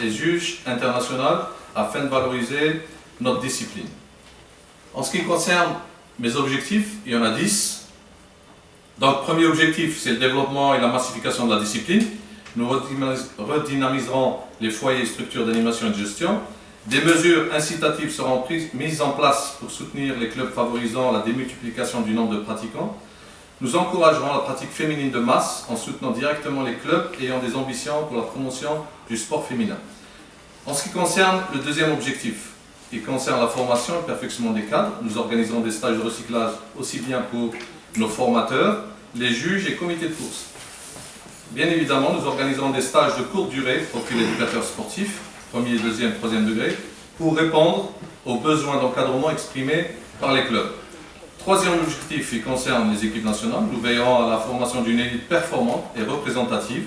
et juge international afin de valoriser notre discipline. En ce qui concerne mes objectifs, il y en a 10. Donc, premier objectif, c'est le développement et la massification de la discipline. Nous redynamiserons les foyers et structures d'animation et de gestion. Des mesures incitatives seront mises en place pour soutenir les clubs favorisant la démultiplication du nombre de pratiquants. Nous encouragerons la pratique féminine de masse en soutenant directement les clubs ayant des ambitions pour la promotion du sport féminin. En ce qui concerne le deuxième objectif, il concerne la formation et le perfectionnement des cadres. Nous organiserons des stages de recyclage aussi bien pour nos formateurs, les juges et comités de course. Bien évidemment, nous organiserons des stages de courte durée pour les éducateurs sportifs, premier, deuxième, troisième degré, pour répondre aux besoins d'encadrement exprimés par les clubs. Troisième objectif, il concerne les équipes nationales. Nous veillerons à la formation d'une élite performante et représentative.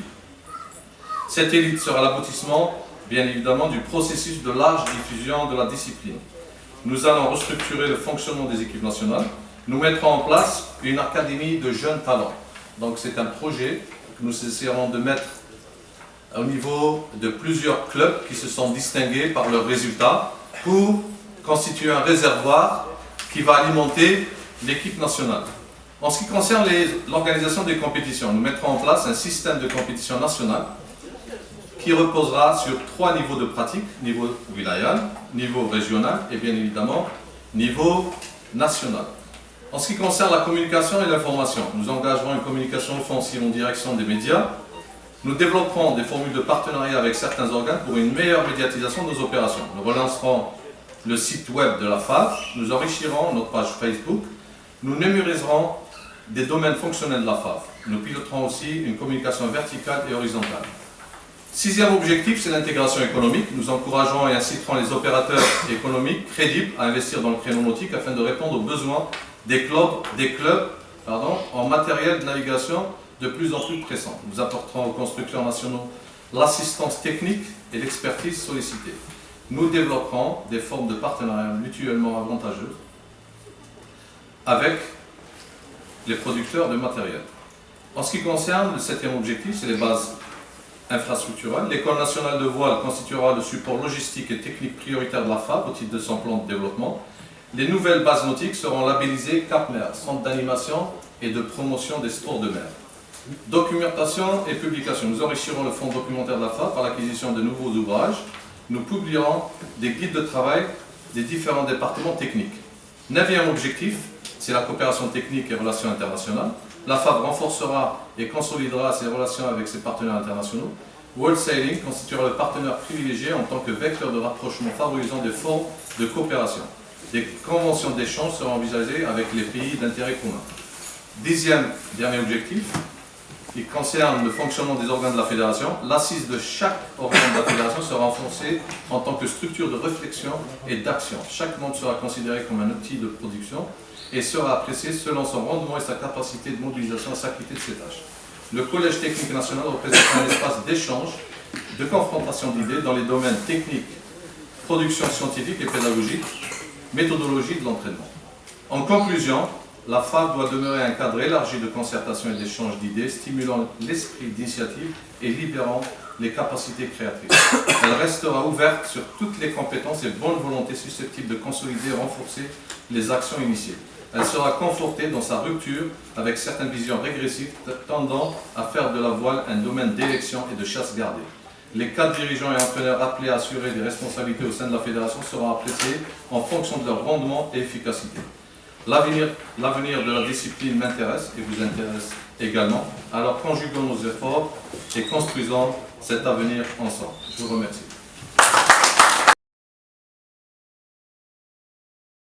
Cette élite sera l'aboutissement, bien évidemment, du processus de large diffusion de la discipline. Nous allons restructurer le fonctionnement des équipes nationales. Nous mettrons en place une académie de jeunes talents. Donc c'est un projet que nous essaierons de mettre au niveau de plusieurs clubs qui se sont distingués par leurs résultats pour constituer un réservoir qui va alimenter l'équipe nationale. En ce qui concerne l'organisation des compétitions, nous mettrons en place un système de compétition nationale qui reposera sur 3 niveaux de pratique, niveau wilayal, niveau régional et bien évidemment niveau national. En ce qui concerne la communication et l'information, nous engagerons une communication offensive en direction des médias. Nous développerons des formules de partenariat avec certains organes pour une meilleure médiatisation de nos opérations. Nous relancerons le site web de la FAV, nous enrichirons notre page Facebook, nous numériserons des domaines fonctionnels de la FAV. Nous piloterons aussi une communication verticale et horizontale. Sixième objectif, c'est l'intégration économique. Nous encourageons et inciterons les opérateurs économiques crédibles à investir dans le créneau nautique afin de répondre aux besoins des clubs en matériel de navigation de plus en plus pressant. Nous apporterons aux constructeurs nationaux l'assistance technique et l'expertise sollicitée. Nous développerons des formes de partenariat mutuellement avantageuses avec les producteurs de matériel. En ce qui concerne le septième objectif, c'est les bases infrastructurelles. L'École nationale de voile constituera le support logistique et technique prioritaire de la FAB au titre de son plan de développement. Les nouvelles bases nautiques seront labellisées Cap-Mer, centre d'animation et de promotion des sports de mer. Documentation et publication. Nous enrichirons le fonds documentaire de la FAB par l'acquisition de nouveaux ouvrages. Nous publierons des guides de travail des différents départements techniques. Neuvième objectif, c'est la coopération technique et relations internationales. La FAB renforcera et consolidera ses relations avec ses partenaires internationaux. World Sailing constituera le partenaire privilégié en tant que vecteur de rapprochement favorisant des formes de coopération. Des conventions d'échange seront envisagées avec les pays d'intérêt commun. Dixième, dernier objectif, il concerne le fonctionnement des organes de la fédération. L'assise de chaque organe de la fédération sera renforcée en tant que structure de réflexion et d'action. Chaque membre sera considéré comme un outil de production et sera apprécié selon son rendement et sa capacité de mobilisation à s'acquitter de ses tâches. Le Collège technique national représente un espace d'échange, de confrontation d'idées dans les domaines techniques, production scientifique et pédagogique, méthodologie de l'entraînement. En conclusion, la FAB doit demeurer un cadre élargi de concertation et d'échange d'idées, stimulant l'esprit d'initiative et libérant les capacités créatrices. Elle restera ouverte sur toutes les compétences et bonnes volontés susceptibles de consolider et renforcer les actions initiées. Elle sera confortée dans sa rupture avec certaines visions régressives tendant à faire de la voile un domaine d'élection et de chasse gardée. Les cadres dirigeants et entraîneurs appelés à assurer des responsabilités au sein de la fédération seront appréciés en fonction de leur rendement et efficacité. L'avenir de la discipline m'intéresse et vous intéresse également. Alors conjuguons nos efforts et construisons cet avenir ensemble. Je vous remercie.